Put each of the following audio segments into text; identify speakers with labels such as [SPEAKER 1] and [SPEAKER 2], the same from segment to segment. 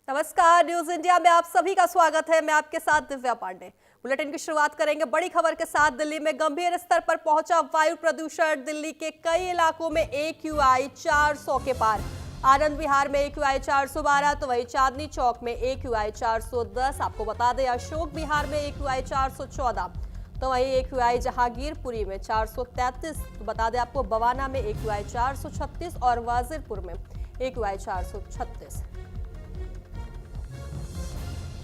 [SPEAKER 1] नमस्कार, news India में आप सभी का स्वागत है। मैं आपके साथ दिव्या पांडे। बुलेटिन की शुरुआत करेंगे बड़ी खबर के साथ। दिल्ली में गंभीर स्तर पर पहुंचा वायु प्रदूषण। दिल्ली के कई इलाकों में AQI 400 के पार। आनंद विहार में AQI 412, तो वहीं चांदनी चौक में AQI 410। आपको बता दें अशोक विहार में AQI 414, तो वहीं AQI जहांगीरपुरी में 433। तो बता दें आपको बवाना में AQI 436 और वाजिरपुर में AQI 436।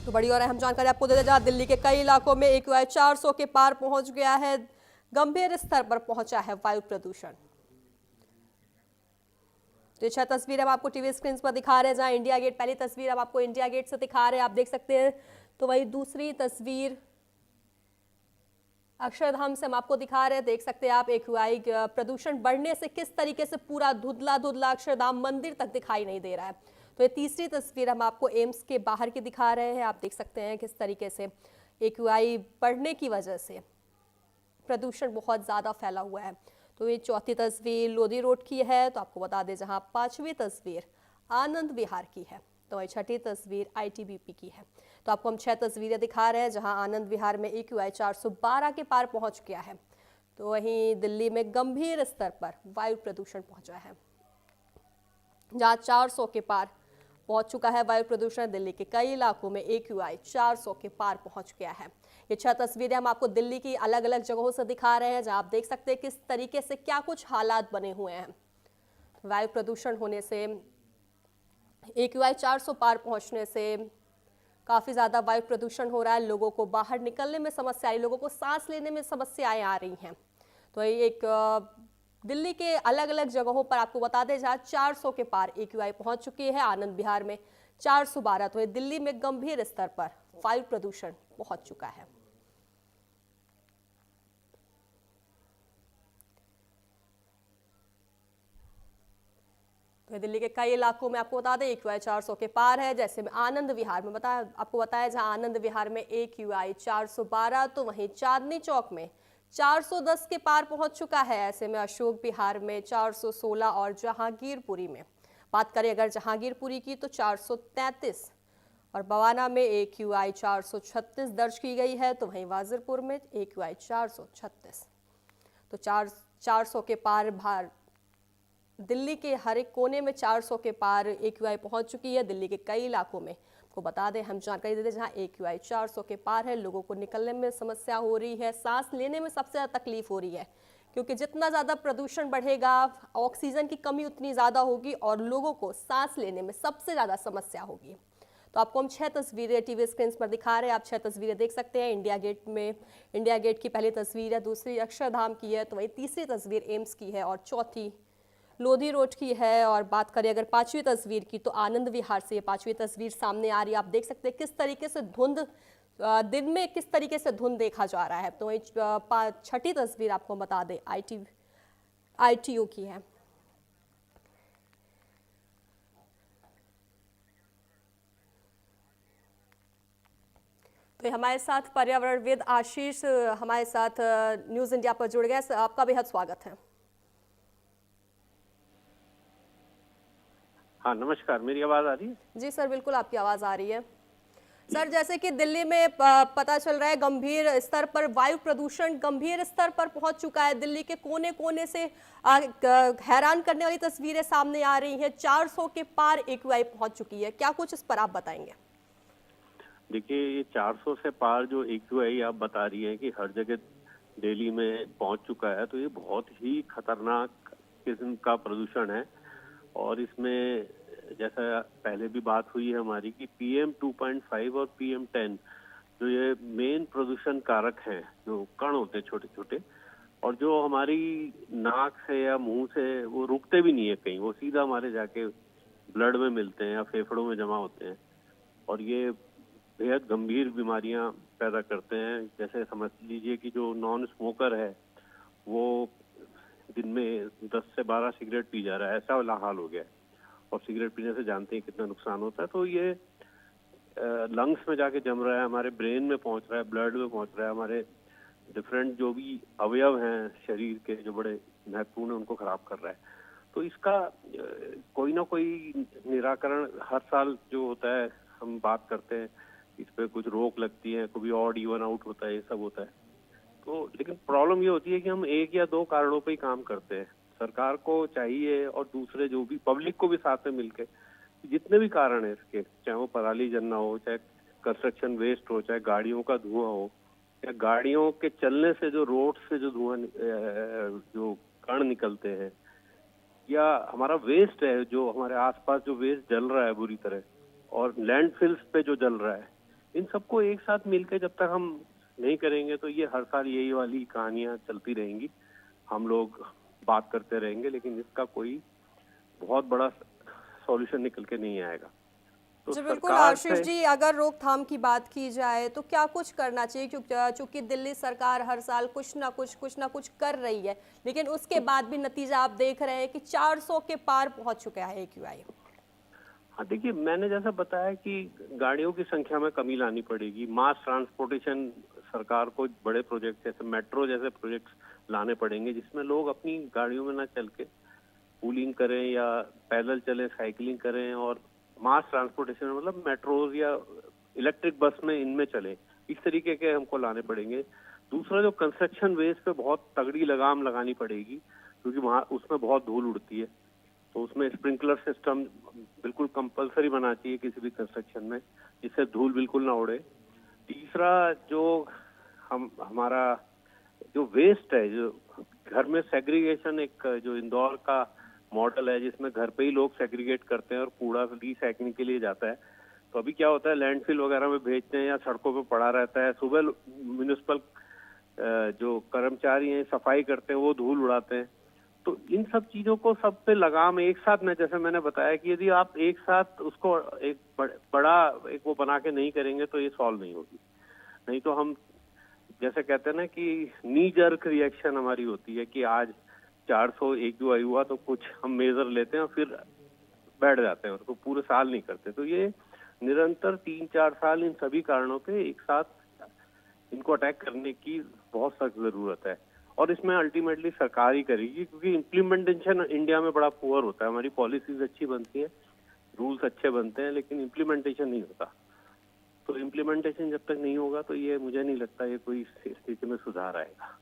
[SPEAKER 1] तो बड़ी और अहम जानकारी आपको दे दें, जहां दिल्ली के कई इलाकों में AQI 400 के पार पहुंच गया है। गंभीर स्तर पर पहुंचा है वायु प्रदूषण। तो ये 6 तस्वीर हम आपको टीवी स्क्रीन पर दिखा रहे हैं, जहां इंडिया गेट, पहली तस्वीर हम आपको इंडिया गेट से दिखा रहे हैं, आप देख सकते हैं। तो वही दूसरी तस्वीर अक्षरधाम से हम आपको दिखा रहे हैं, देख सकते हैं आप AQI प्रदूषण बढ़ने से किस तरीके से पूरा धुंधला धुंधला अक्षरधाम मंदिर तक दिखाई नहीं दे रहा है। तो ये तीसरी तस्वीर हम आपको एम्स के बाहर की दिखा रहे हैं, आप देख सकते हैं किस तरीके से AQI बढ़ने की वजह से प्रदूषण बहुत ज़्यादा फैला हुआ है। तो ये चौथी तस्वीर लोधी रोड की है, तो आपको बता दें, जहां पांचवी तस्वीर आनंद विहार की है, तो वही छठी तस्वीर ITBP की है। तो आपको हम 6 तस्वीरें दिखा रहे हैं, जहां आनंद विहार में AQI 412 के पार पहुंच गया है। तो वहीं दिल्ली में गंभीर स्तर पर वायु प्रदूषण पहुंचा है, जहां 400 के पार पहुंच चुका है वायु प्रदूषण। दिल्ली के कई इलाकों में AQI 400 के पार पहुंच गया है। ये 6 तस्वीरें हम आपको दिल्ली की अलग अलग जगहों से दिखा रहे हैं, जहां आप देख सकते हैं किस तरीके से क्या कुछ हालात बने हुए हैं। वायु प्रदूषण होने से, AQI 400 पार पहुंचने से काफ़ी ज़्यादा वायु प्रदूषण हो रहा है। लोगों को बाहर निकलने में समस्या आ रही, लोगों को सांस लेने में समस्याएं आ रही हैं। तो ये एक दिल्ली के अलग अलग जगहों पर आपको बता दें, जहाँ 400 के पार AQI पहुंच चुकी है। आनंद विहार में 412, तो ये दिल्ली में गंभीर स्तर पर वायु प्रदूषण पहुंच चुका है। तो दिल्ली के कई इलाकों में आपको बता दें AQI 400 के पार है। जैसे आनंद विहार में आपको बताया, जहां आनंद विहार में AQI 412, तो वहीं चांदनी चौक में 410 के पार पहुंच चुका है। ऐसे में अशोक विहार में 416 और जहांगीरपुरी में बात करें अगर जहांगीरपुरी की, तो 433 और बवाना में AQI 436 दर्ज की गई है। तो वहीं वाजिरपुर में AQI 436। तो 400 के पार दिल्ली के हर एक कोने में 400 के पार AQI पहुंच चुकी है। दिल्ली के कई इलाकों में आपको बता दें, हम जानकारी देते हैं, जहां AQI 400 के पार है, लोगों को निकलने में समस्या हो रही है, सांस लेने में सबसे ज़्यादा तकलीफ हो रही है, क्योंकि जितना ज़्यादा प्रदूषण बढ़ेगा ऑक्सीजन की कमी उतनी ज़्यादा होगी और लोगों को सांस लेने में सबसे ज़्यादा समस्या होगी। तो आपको हम 6 तस्वीरें टीवी स्क्रीन पर दिखा रहे हैं, आप 6 तस्वीरें देख सकते हैं। इंडिया गेट में, इंडिया गेट की पहली तस्वीर है, दूसरी अक्षरधाम की है, तो वही तीसरी तस्वीर एम्स की है और चौथी लोधी रोड की है। और बात करें अगर पांचवी तस्वीर की, तो आनंद विहार से ये पांचवी तस्वीर सामने आ रही है। आप देख सकते हैं किस तरीके से धुंध, दिन में किस तरीके से धुंध देखा जा रहा है। तो वही छठी तस्वीर आपको बता दें ITO की है। तो हमारे साथ पर्यावरणविद आशीष हमारे साथ न्यूज़ इंडिया पर जुड़ गए, आपका बेहद स्वागत है।
[SPEAKER 2] हाँ नमस्कार, मेरी आवाज़ आ रही है?
[SPEAKER 1] जी सर, बिल्कुल आपकी आवाज़ आ रही है। सर, जैसे कि दिल्ली में पता चल रहा है गंभीर स्तर पर वायु प्रदूषण गंभीर स्तर पर पहुंच चुका है। दिल्ली के कोने कोने से हैरान करने वाली तस्वीरें सामने आ रही हैं। 400 के पार AQI पहुंच चुकी है, क्या कुछ इस पर आप बताएंगे?
[SPEAKER 2] देखिए, ये 400 से पार जो AQI आप बता रही हैं कि हर जगह दिल्ली में पहुंच चुका है, तो ये बहुत ही खतरनाक किस्म का प्रदूषण है। और इसमें जैसा पहले भी बात हुई है हमारी कि PM 2.5 और PM 10 जो ये मेन प्रदूषण कारक हैं, जो कण होते हैं छोटे छोटे, और जो हमारी नाक से या मुंह से वो रुकते भी नहीं है कहीं, वो सीधा हमारे जाके ब्लड में मिलते हैं या फेफड़ों में जमा होते हैं और ये बेहद गंभीर बीमारियां पैदा करते हैं। जैसे समझ लीजिए कि जो नॉन स्मोकर है वो दिन में 10 से 12 सिगरेट पी जा रहा है, ऐसा वाला हाल हो गया है। और सिगरेट पीने से जानते हैं कितना नुकसान होता है। तो ये लंग्स में जाके जम रहा है, हमारे ब्रेन में पहुंच रहा है, ब्लड में पहुंच रहा है, हमारे डिफरेंट जो भी अवयव हैं शरीर के जो बड़े महत्वपूर्ण है उनको खराब कर रहा है। तो इसका कोई ना कोई निराकरण हर साल जो होता है हम बात करते हैं, इस पे कुछ रोक लगती है, कभी ऑड इवन आउट होता है, ये सब होता है। तो लेकिन प्रॉब्लम ये होती है कि हम एक या दो कारणों पे ही काम करते हैं। सरकार को चाहिए और दूसरे जो भी पब्लिक को भी साथ में मिलके जितने भी कारण है इसके, चाहे वो पराली जलना हो, चाहे कंस्ट्रक्शन वेस्ट हो, चाहे गाड़ियों का धुआं हो, या गाड़ियों के चलने से जो रोड से जो धुआं जो कण निकलते हैं, या हमारा वेस्ट है जो हमारे आसपास जो वेस्ट जल रहा है बुरी तरह, और लैंडफिल्स पे जो जल रहा है, इन सबको एक साथ मिलकर जब तक हम नहीं करेंगे तो ये हर साल यही वाली कहानियां चलती रहेंगी। हम लोग बात करते रहेंगे, लेकिन इसका कोई बहुत बड़ा सॉल्यूशन निकल के नहीं आएगा। तो
[SPEAKER 1] जी बिल्कुल
[SPEAKER 2] सरकार
[SPEAKER 1] आशीष
[SPEAKER 2] से
[SPEAKER 1] जी, अगर रोकथाम की बात की जाए तो क्या कुछ करना चाहिए? क्योंकि चूंकि दिल्ली सरकार हर साल कुछ ना कुछ कर रही है, लेकिन उसके बाद भी नतीजा आप देख रहे हैं कि 400 के पार पहुंच चुका है एक्यूआई।
[SPEAKER 2] हाँ, देखिए मैंने जैसा बताया कि गाड़ियों की संख्या में कमी लानी पड़ेगी। मास ट्रांसपोर्टेशन, सरकार को बड़े प्रोजेक्ट जैसे मेट्रो जैसे प्रोजेक्ट्स लाने पड़ेंगे, जिसमें लोग अपनी गाड़ियों में ना चल के पूलिंग करें या पैदल चले, साइकिलिंग करें, और मास ट्रांसपोर्टेशन मतलब मेट्रोज या इलेक्ट्रिक बस में इनमें चले, इस तरीके के हमको लाने पड़ेंगे। दूसरा, जो कंस्ट्रक्शन वेस्ट पे बहुत तगड़ी लगाम लगानी पड़ेगी, क्योंकि वहाँ उसमें बहुत धूल उड़ती है। तो उसमें स्प्रिंकलर सिस्टम बिल्कुल कंपलसरी बना चाहिए किसी भी कंस्ट्रक्शन में, जिससे धूल बिल्कुल ना उड़े। तीसरा, जो हमारा जो वेस्ट है, जो घर में सेग्रीगेशन, एक जो इंदौर का मॉडल है जिसमें घर पे ही लोग सेग्रीगेट करते हैं और कूड़ा रिसाइकलिंग के लिए जाता है। तो अभी क्या होता है, लैंडफिल वगैरह में भेजते हैं या सड़कों पे पड़ा रहता है। सुबह म्युनिसिपल जो कर्मचारी हैं सफाई करते हैं, वो धूल उड़ाते हैं। तो इन सब चीजों को सब पे लगाम एक साथ में, जैसे मैंने बताया कि यदि आप एक साथ उसको एक बड़ा एक वो बना के नहीं करेंगे तो ये सॉल्व नहीं होगी। नहीं तो हम जैसे कहते हैं ना कि नी जर्क रिएक्शन हमारी होती है कि आज 400 AQI हुआ तो कुछ हम मेजर लेते हैं और फिर बैठ जाते हैं, उसको पूरे साल नहीं करते। तो ये निरंतर 3-4 साल इन सभी कारणों पे एक साथ इनको अटैक करने की बहुत सख्त जरूरत है, और इसमें अल्टीमेटली सरकार ही करेगी, क्योंकि इम्प्लीमेंटेशन इंडिया में बड़ा पुअर होता है। हमारी पॉलिसीज अच्छी बनती हैं, रूल्स अच्छे बनते हैं, लेकिन इम्प्लीमेंटेशन नहीं होता। तो इम्प्लीमेंटेशन जब तक नहीं होगा तो ये मुझे नहीं लगता ये कोई स्थिति में सुधार आएगा।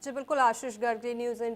[SPEAKER 1] जी बिल्कुल आशीष गर्ग, न्यूज़ इंडिया।